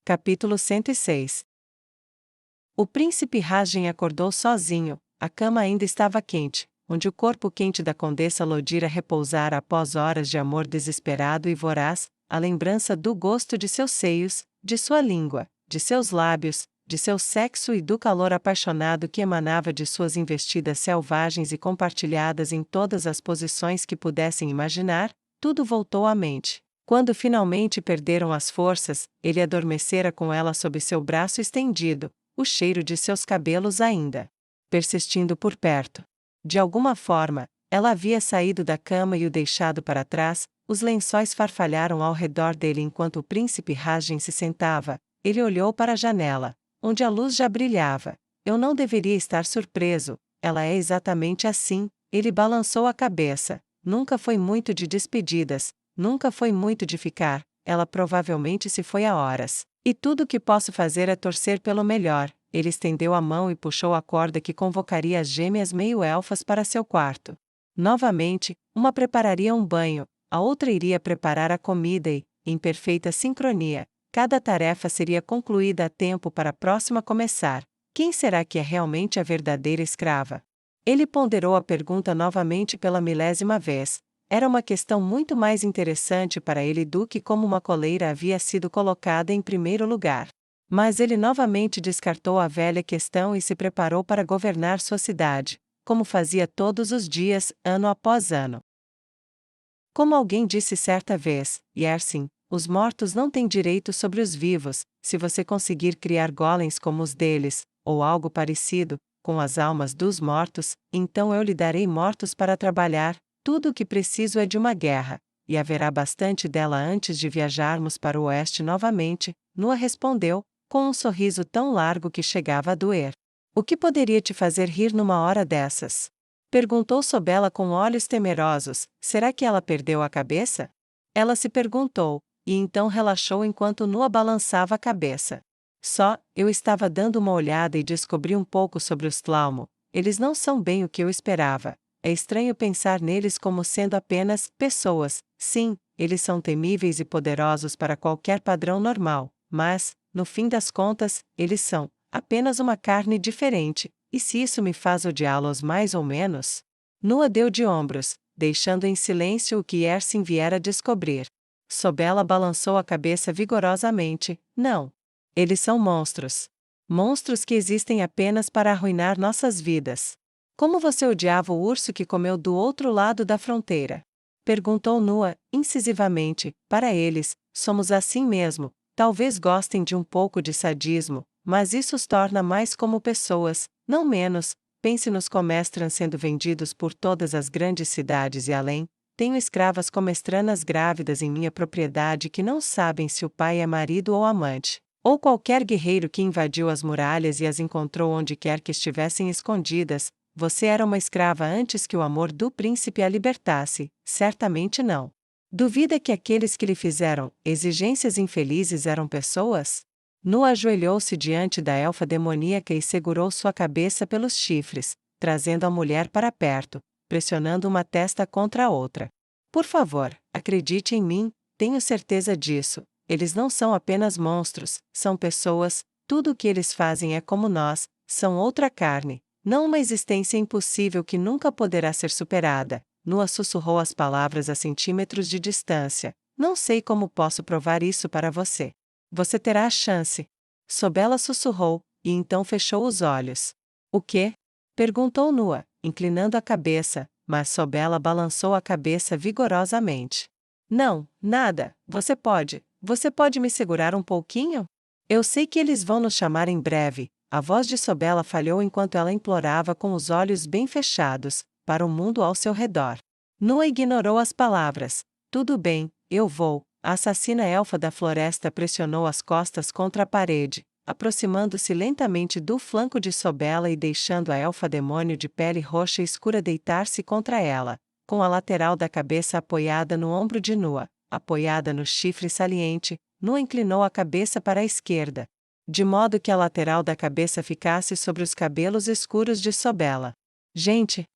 Capítulo 106. O príncipe Rajen acordou sozinho, a cama ainda estava quente, onde o corpo quente da condessa Lodira repousara após horas de amor desesperado e voraz, a lembrança do gosto de seus seios, de sua língua, de seus lábios, de seu sexo e do calor apaixonado que emanava de suas investidas selvagens e compartilhadas em todas as posições que pudessem imaginar, tudo voltou à mente. Quando finalmente perderam as forças, ele adormecera com ela sob seu braço estendido, o cheiro de seus cabelos ainda persistindo por perto. De alguma forma, ela havia saído da cama e o deixado para trás, os lençóis farfalharam ao redor dele enquanto o príncipe Rajen se sentava. Ele olhou para a janela, onde a luz já brilhava. Eu não deveria estar surpreso, ela é exatamente assim. Ele balançou a cabeça. Nunca foi muito de despedidas, nunca foi muito de ficar, ela provavelmente se foi há horas. E tudo o que posso fazer é torcer pelo melhor. Ele estendeu a mão e puxou a corda que convocaria as gêmeas meio-elfas para seu quarto. Novamente, uma prepararia um banho, a outra iria preparar a comida e, em perfeita sincronia, cada tarefa seria concluída a tempo para a próxima começar. Quem será que é realmente a verdadeira escrava? Ele ponderou a pergunta novamente pela milésima vez. Era uma questão muito mais interessante para ele do que como uma coleira havia sido colocada em primeiro lugar. Mas ele novamente descartou a velha questão e se preparou para governar sua cidade, como fazia todos os dias, ano após ano. Como alguém disse certa vez, Yersin, os mortos não têm direito sobre os vivos. Se você conseguir criar golems como os deles, ou algo parecido, com as almas dos mortos, então eu lhe darei mortos para trabalhar. Tudo o que preciso é de uma guerra, e haverá bastante dela antes de viajarmos para o oeste novamente. Nua respondeu, com um sorriso tão largo que chegava a doer. O que poderia te fazer rir numa hora dessas? Perguntou Sobela com olhos temerosos. Será que ela perdeu a cabeça? Ela se perguntou, e então relaxou enquanto Nua balançava a cabeça. Eu estava dando uma olhada e descobri um pouco sobre os Tlaumo. Eles não são bem o que eu esperava. É estranho pensar neles como sendo apenas pessoas. Sim, eles são temíveis e poderosos para qualquer padrão normal, mas, no fim das contas, eles são apenas uma carne diferente. E se isso me faz odiá-los mais ou menos? Nua deu de ombros, deixando em silêncio o que Yersin viera descobrir. Sobela balançou a cabeça vigorosamente. Não. Eles são monstros. Monstros que existem apenas para arruinar nossas vidas. Como você odiava o urso que comeu do outro lado da fronteira? Perguntou Nua, incisivamente. Para eles, somos assim mesmo. Talvez gostem de um pouco de sadismo, mas isso os torna mais como pessoas, não menos. Pense nos comestrans sendo vendidos por todas as grandes cidades e além. Tenho escravas comestranas grávidas em minha propriedade que não sabem se o pai é marido ou amante. Ou qualquer guerreiro que invadiu as muralhas e as encontrou onde quer que estivessem escondidas. Você era uma escrava antes que o amor do príncipe a libertasse? Certamente não. Duvida que aqueles que lhe fizeram exigências infelizes eram pessoas? Nua ajoelhou-se diante da elfa demoníaca e segurou sua cabeça pelos chifres, trazendo a mulher para perto, pressionando uma testa contra a outra. Por favor, acredite em mim, tenho certeza disso. Eles não são apenas monstros, são pessoas. Tudo o que eles fazem é como nós, são outra carne. Não uma existência impossível que nunca poderá ser superada. Nua sussurrou as palavras a centímetros de distância. Não sei como posso provar isso para você. Você terá a chance. Sobela sussurrou, e então fechou os olhos. O quê? Perguntou Nua, inclinando a cabeça, mas Sobela balançou a cabeça vigorosamente. Não, nada. Você pode me segurar um pouquinho? Eu sei que eles vão nos chamar em breve. A voz de Sobela falhou enquanto ela implorava com os olhos bem fechados, para o mundo ao seu redor. Nua ignorou as palavras. Tudo bem, eu vou. A assassina elfa da floresta pressionou as costas contra a parede, aproximando-se lentamente do flanco de Sobela e deixando a elfa demônio de pele roxa escura deitar-se contra ela, com a lateral da cabeça apoiada no ombro de Nua, apoiada no chifre saliente. Nua inclinou a cabeça para a esquerda, de modo que a lateral da cabeça ficasse sobre os cabelos escuros de Sobela. Gente,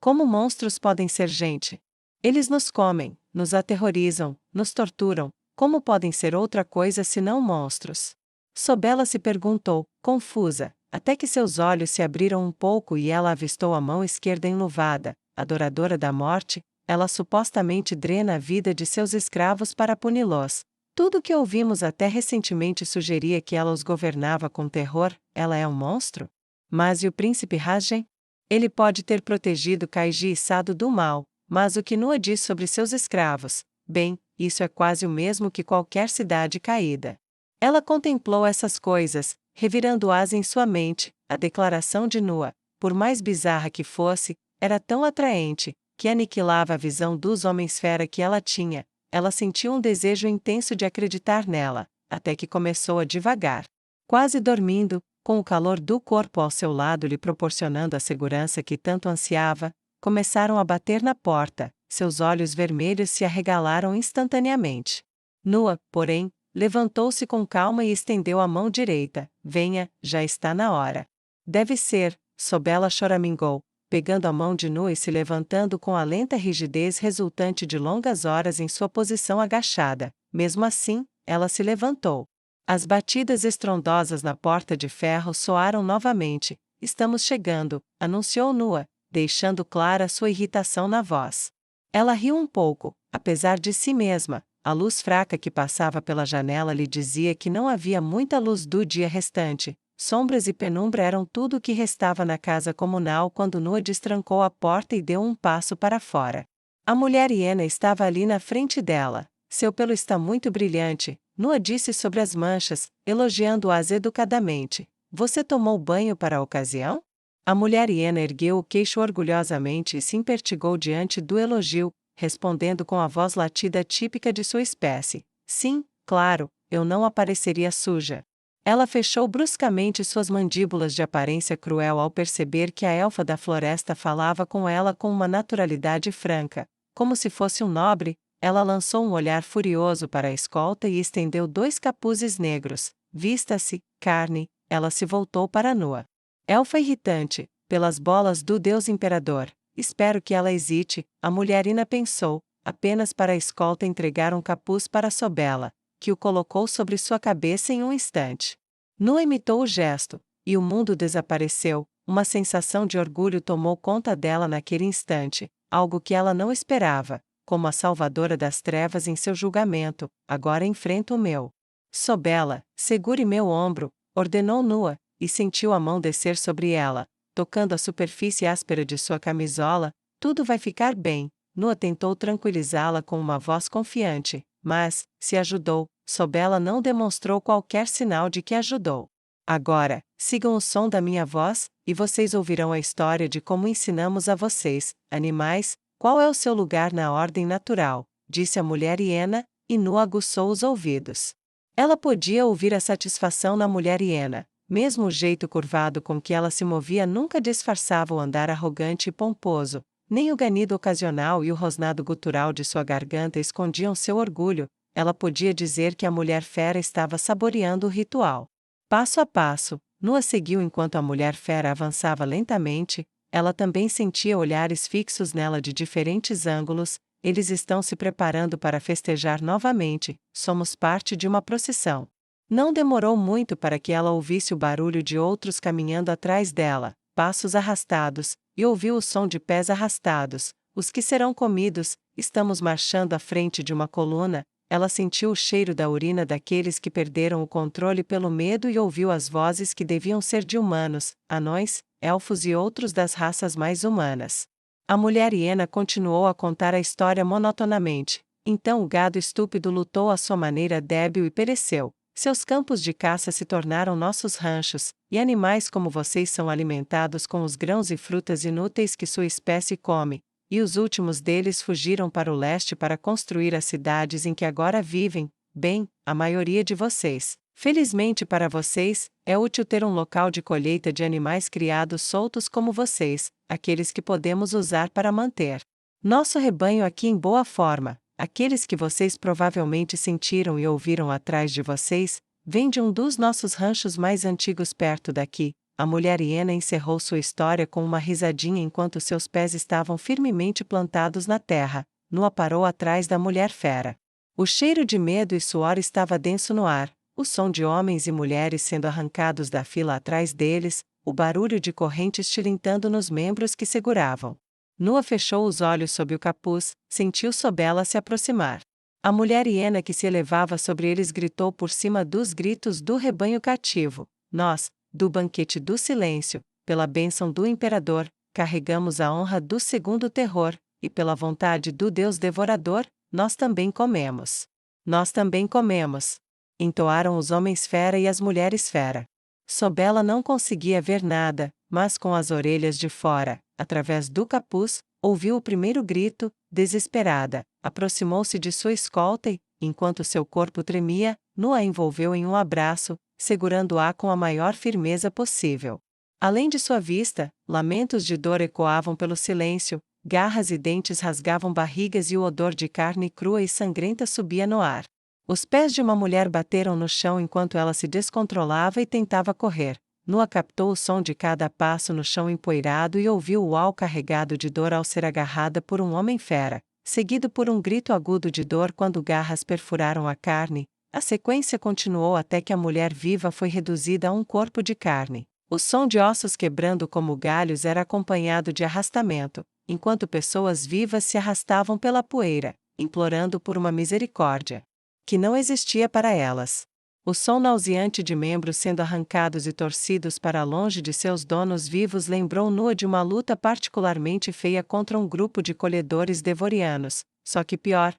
como monstros podem ser gente? Eles nos comem, nos aterrorizam, nos torturam, Como podem ser outra coisa senão monstros? Sobela se perguntou, confusa, até que seus olhos se abriram um pouco e ela avistou a mão esquerda enluvada, adoradora da morte. Ela supostamente drena a vida de seus escravos para puni-los. Tudo que ouvimos até recentemente sugeria que ela os governava com terror. Ela é um monstro? Mas e o príncipe Rajen? Ele pode ter protegido Kaiji e Sado do mal, mas o que Nua diz sobre seus escravos? Bem, isso é quase o mesmo que qualquer cidade caída. Ela contemplou essas coisas, revirando-as em sua mente. A declaração de Nua, por mais bizarra que fosse, era tão atraente, que aniquilava a visão dos homens-fera que ela tinha. Ela sentiu um desejo intenso de acreditar nela, até que começou a divagar. Quase dormindo, com o calor do corpo ao seu lado lhe proporcionando a segurança que tanto ansiava, começaram a bater na porta. Seus olhos vermelhos se arregalaram instantaneamente. Nua, porém, levantou-se com calma e estendeu a mão direita. Venha, já está na hora. Deve ser, Sobela choramingou, pegando a mão de Nua e se levantando com a lenta rigidez resultante de longas horas em sua posição agachada. Mesmo assim, ela se levantou. As batidas estrondosas na porta de ferro soaram novamente. Estamos chegando, anunciou Nua, deixando clara sua irritação na voz. Ela riu um pouco, apesar de si mesma. A luz fraca que passava pela janela lhe dizia que não havia muita luz do dia restante. Sombras e penumbra eram tudo o que restava na casa comunal quando Nua destrancou a porta e deu um passo para fora. A mulher hiena estava ali na frente dela. Seu pelo está muito brilhante, Nua disse sobre as manchas, elogiando-as educadamente. Você tomou banho para a ocasião? A mulher hiena ergueu o queixo orgulhosamente e se impertigou diante do elogio, respondendo com a voz latida típica de sua espécie. Sim, claro, eu não apareceria suja. Ela fechou bruscamente suas mandíbulas de aparência cruel ao perceber que a elfa da floresta falava com ela com uma naturalidade franca. Como se fosse um nobre, ela lançou um olhar furioso para a escolta e estendeu 2 capuzes negros. Vista-se, carne, ela se voltou para Nua. Elfa irritante, pelas bolas do Deus Imperador. Espero que ela hesite, a mulherina pensou, apenas para a escolta entregar um capuz para Sobela, que o colocou sobre sua cabeça em um instante. Nua imitou o gesto, e o mundo desapareceu. Uma sensação de orgulho tomou conta dela naquele instante, algo que ela não esperava, como a salvadora das trevas em seu julgamento. Agora enfrento o meu. Sobela, segure meu ombro, ordenou Nua, e sentiu a mão descer sobre ela, tocando a superfície áspera de sua camisola. Tudo vai ficar bem. Nua tentou tranquilizá-la com uma voz confiante, mas, se ajudou, Sobela não demonstrou qualquer sinal de que ajudou. Agora, sigam o som da minha voz, e vocês ouvirão a história de como ensinamos a vocês, animais, qual é o seu lugar na ordem natural, disse a mulher hiena, e Nua aguçou os ouvidos. Ela podia ouvir a satisfação na mulher hiena. Mesmo o jeito curvado com que ela se movia nunca disfarçava o andar arrogante e pomposo, nem o ganido ocasional e o rosnado gutural de sua garganta escondiam seu orgulho. Ela podia dizer que a mulher fera estava saboreando o ritual. Passo a passo, Nua seguiu enquanto a mulher fera avançava lentamente. Ela também sentia olhares fixos nela de diferentes ângulos. Eles estão se preparando para festejar novamente. Somos parte de uma procissão. Não demorou muito para que ela ouvisse o barulho de outros caminhando atrás dela, passos arrastados, e ouviu o som de pés arrastados. Os que serão comidos, estamos marchando à frente de uma coluna. Ela sentiu o cheiro da urina daqueles que perderam o controle pelo medo e ouviu as vozes que deviam ser de humanos, anões, elfos e outros das raças mais humanas. A mulher hiena continuou a contar a história monotonamente. Então o gado estúpido lutou à sua maneira débil e pereceu. Seus campos de caça se tornaram nossos ranchos, e animais como vocês são alimentados com os grãos e frutas inúteis que sua espécie come, e os últimos deles fugiram para o leste para construir as cidades em que agora vivem. Bem, a maioria de vocês. Felizmente para vocês, é útil ter um local de colheita de animais criados soltos como vocês, aqueles que podemos usar para manter nosso rebanho aqui em boa forma. Aqueles que vocês provavelmente sentiram e ouviram atrás de vocês, vêm de um dos nossos ranchos mais antigos perto daqui. A mulher hiena encerrou sua história com uma risadinha enquanto seus pés estavam firmemente plantados na terra. Nua parou atrás da mulher fera. O cheiro de medo e suor estava denso no ar, o som de homens e mulheres sendo arrancados da fila atrás deles, o barulho de correntes tilintando nos membros que seguravam. Nua fechou os olhos sob o capuz, sentiu Sobela se aproximar. A mulher hiena que se elevava sobre eles gritou por cima dos gritos do rebanho cativo: nós, do banquete do silêncio, pela bênção do imperador, carregamos a honra do segundo terror, e pela vontade do Deus devorador, nós também comemos. Nós também comemos. Entoaram os homens fera e as mulheres fera. Sobela não conseguia ver nada, mas com as orelhas de fora, através do capuz, ouviu o primeiro grito, desesperada, aproximou-se de sua escolta e, enquanto seu corpo tremia, Nua a envolveu em um abraço, segurando-a com a maior firmeza possível. Além de sua vista, lamentos de dor ecoavam pelo silêncio, garras e dentes rasgavam barrigas e o odor de carne crua e sangrenta subia no ar. Os pés de uma mulher bateram no chão enquanto ela se descontrolava e tentava correr. Nua captou o som de cada passo no chão empoeirado e ouviu o uau carregado de dor ao ser agarrada por um homem fera, seguido por um grito agudo de dor quando garras perfuraram a carne. A sequência continuou até que a mulher viva foi reduzida a um corpo de carne. O som de ossos quebrando como galhos era acompanhado de arrastamento, enquanto pessoas vivas se arrastavam pela poeira, implorando por uma misericórdia que não existia para elas. O som nauseante de membros sendo arrancados e torcidos para longe de seus donos vivos lembrou Nua de uma luta particularmente feia contra um grupo de colhedores devorianos, só que pior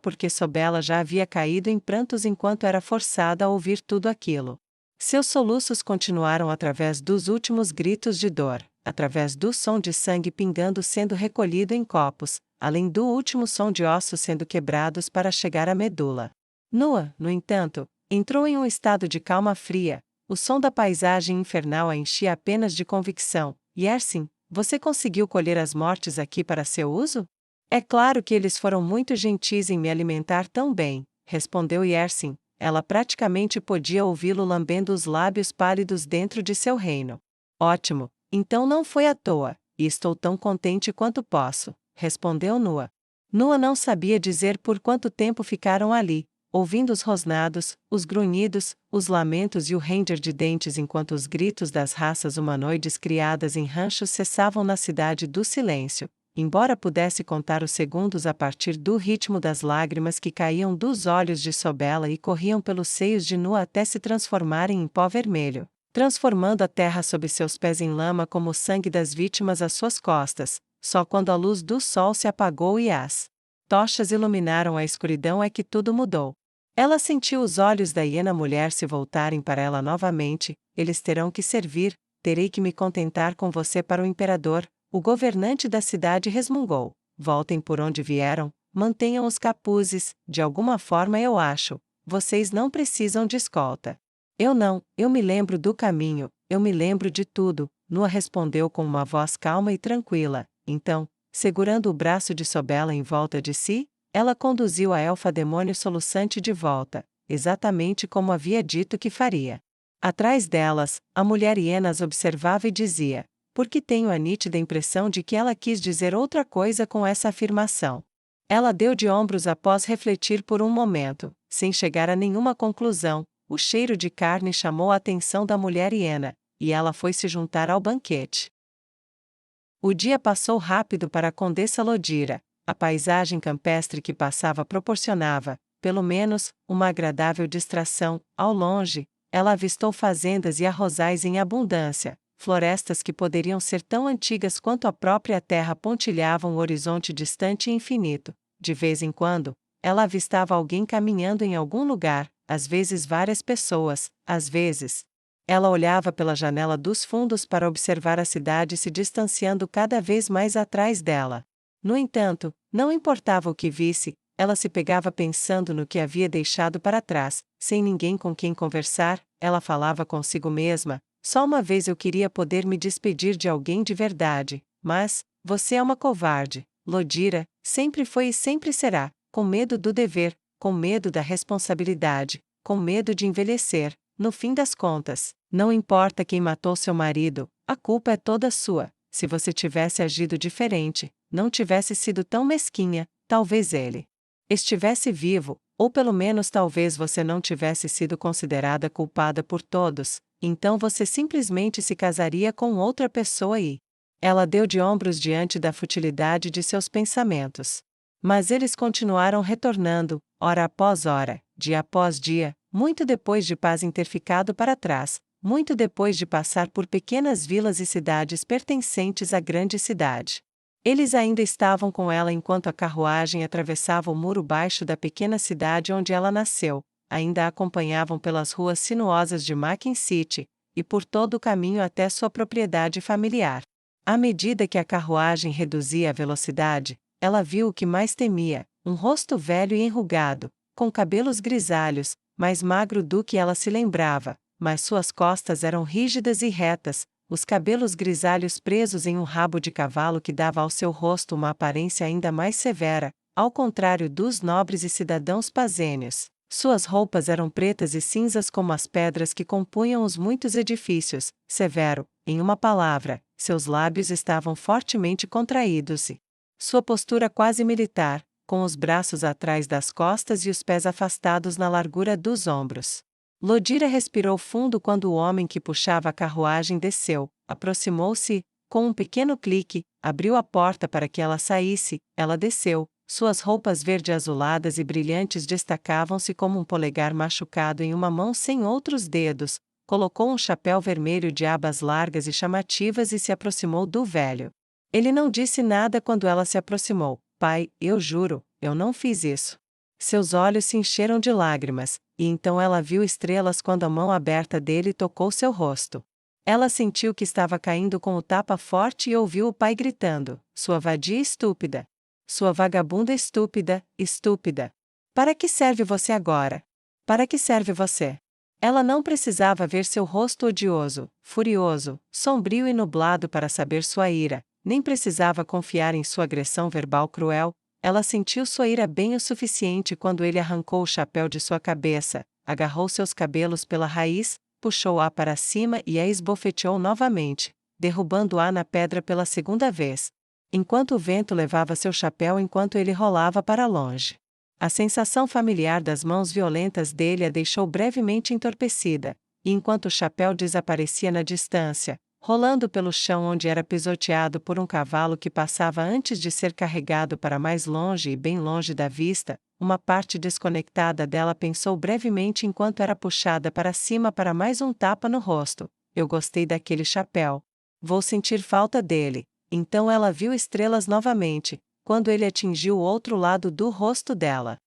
porque Sobela já havia caído em prantos enquanto era forçada a ouvir tudo aquilo. Seus soluços continuaram através dos últimos gritos de dor, através do som de sangue pingando sendo recolhido em copos, além do último som de ossos sendo quebrados para chegar à medula. Nua, no entanto, entrou em um estado de calma fria. O som da paisagem infernal a enchia apenas de convicção. Yersin, você conseguiu colher as mortes aqui para seu uso? É claro que eles foram muito gentis em me alimentar tão bem, respondeu Yersin. Ela praticamente podia ouvi-lo lambendo os lábios pálidos dentro de seu reino. Ótimo, então não foi à toa, e estou tão contente quanto posso, respondeu Nua. Nua não sabia dizer por quanto tempo ficaram ali, ouvindo os rosnados, os grunhidos, os lamentos e o ranger de dentes enquanto os gritos das raças humanoides criadas em ranchos cessavam na cidade do silêncio, embora pudesse contar os segundos a partir do ritmo das lágrimas que caíam dos olhos de Sobela e corriam pelos seios de Nua até se transformarem em pó vermelho, transformando a terra sob seus pés em lama como o sangue das vítimas às suas costas. Só quando a luz do sol se apagou e as tochas iluminaram a escuridão é que tudo mudou. Ela sentiu os olhos da hiena mulher se voltarem para ela novamente. Eles terão que servir, terei que me contentar com você para o imperador. O governante da cidade resmungou. Voltem por onde vieram, mantenham os capuzes, de alguma forma eu acho. Vocês não precisam de escolta. Eu não, eu me lembro do caminho, eu me lembro de tudo, Nua respondeu com uma voz calma e tranquila. Então, segurando o braço de Sobela em volta de si, ela conduziu a elfa-demônio soluçante de volta, exatamente como havia dito que faria. Atrás delas, a mulher hiena as observava e dizia: porque tenho a nítida impressão de que ela quis dizer outra coisa com essa afirmação. Ela deu de ombros após refletir por um momento, sem chegar a nenhuma conclusão. O cheiro de carne chamou a atenção da mulher hiena, e ela foi se juntar ao banquete. O dia passou rápido para a Condessa Lodira. A paisagem campestre que passava proporcionava, pelo menos, uma agradável distração. Ao longe, ela avistou fazendas e arrozais em abundância, florestas que poderiam ser tão antigas quanto a própria terra pontilhavam o horizonte distante e infinito. De vez em quando, ela avistava alguém caminhando em algum lugar, às vezes várias pessoas, às vezes. Ela olhava pela janela dos fundos para observar a cidade se distanciando cada vez mais atrás dela. No entanto, não importava o que visse, ela se pegava pensando no que havia deixado para trás, sem ninguém com quem conversar. Ela falava consigo mesma: só uma vez eu queria poder me despedir de alguém de verdade, mas, você é uma covarde, Lodira, sempre foi e sempre será, com medo do dever, com medo da responsabilidade, com medo de envelhecer. No fim das contas, não importa quem matou seu marido, a culpa é toda sua. Se você tivesse agido diferente, não tivesse sido tão mesquinha, talvez ele estivesse vivo, Ou pelo menos talvez você não tivesse sido considerada culpada por todos, então você simplesmente se casaria com outra pessoa e... Ela deu de ombros diante da futilidade de seus pensamentos. Mas eles continuaram retornando, hora após hora, dia após dia, muito depois de Pazin ter ficado para trás, muito depois de passar por pequenas vilas e cidades pertencentes à grande cidade. Eles ainda estavam com ela enquanto a carruagem atravessava o muro baixo da pequena cidade onde ela nasceu, ainda a acompanhavam pelas ruas sinuosas de Makin City, e por todo o caminho até sua propriedade familiar. À medida que a carruagem reduzia a velocidade, ela viu o que mais temia, um rosto velho e enrugado, com cabelos grisalhos, mais magro do que ela se lembrava, mas suas costas eram rígidas e retas, os cabelos grisalhos presos em um rabo de cavalo que dava ao seu rosto uma aparência ainda mais severa, ao contrário dos nobres e cidadãos pazênios. Suas roupas eram pretas e cinzas como as pedras que compunham os muitos edifícios, severo, em uma palavra, seus lábios estavam fortemente contraídos e sua postura quase militar, com os braços atrás das costas e os pés afastados na largura dos ombros. Lodira respirou fundo quando o homem que puxava a carruagem desceu, aproximou-se e, com um pequeno clique, abriu a porta para que ela saísse. Ela desceu, suas roupas verde-azuladas e brilhantes destacavam-se como um polegar machucado em uma mão sem outros dedos, colocou um chapéu vermelho de abas largas e chamativas e se aproximou do velho. Ele não disse nada quando ela se aproximou. Pai, eu juro, eu não fiz isso. Seus olhos se encheram de lágrimas, e então ela viu estrelas quando a mão aberta dele tocou seu rosto. Ela sentiu que estava caindo com o tapa forte e ouviu o pai gritando: Sua vadia estúpida! Sua vagabunda estúpida, estúpida! Para que serve você agora? Para que serve você? Ela não precisava ver seu rosto odioso, furioso, sombrio e nublado para saber sua ira, nem precisava confiar em sua agressão verbal cruel. Ela sentiu sua ira bem o suficiente quando ele arrancou o chapéu de sua cabeça, agarrou seus cabelos pela raiz, puxou-a para cima e a esbofeteou novamente, derrubando-a na pedra pela segunda vez, enquanto o vento levava seu chapéu enquanto ele rolava para longe. A sensação familiar das mãos violentas dele a deixou brevemente entorpecida, e enquanto o chapéu desaparecia na distância, rolando pelo chão onde era pisoteado por um cavalo que passava antes de ser carregado para mais longe e bem longe da vista, uma parte desconectada dela pensou brevemente enquanto era puxada para cima para mais um tapa no rosto: eu gostei daquele chapéu. Vou sentir falta dele. Então ela viu estrelas novamente, quando ele atingiu o outro lado do rosto dela.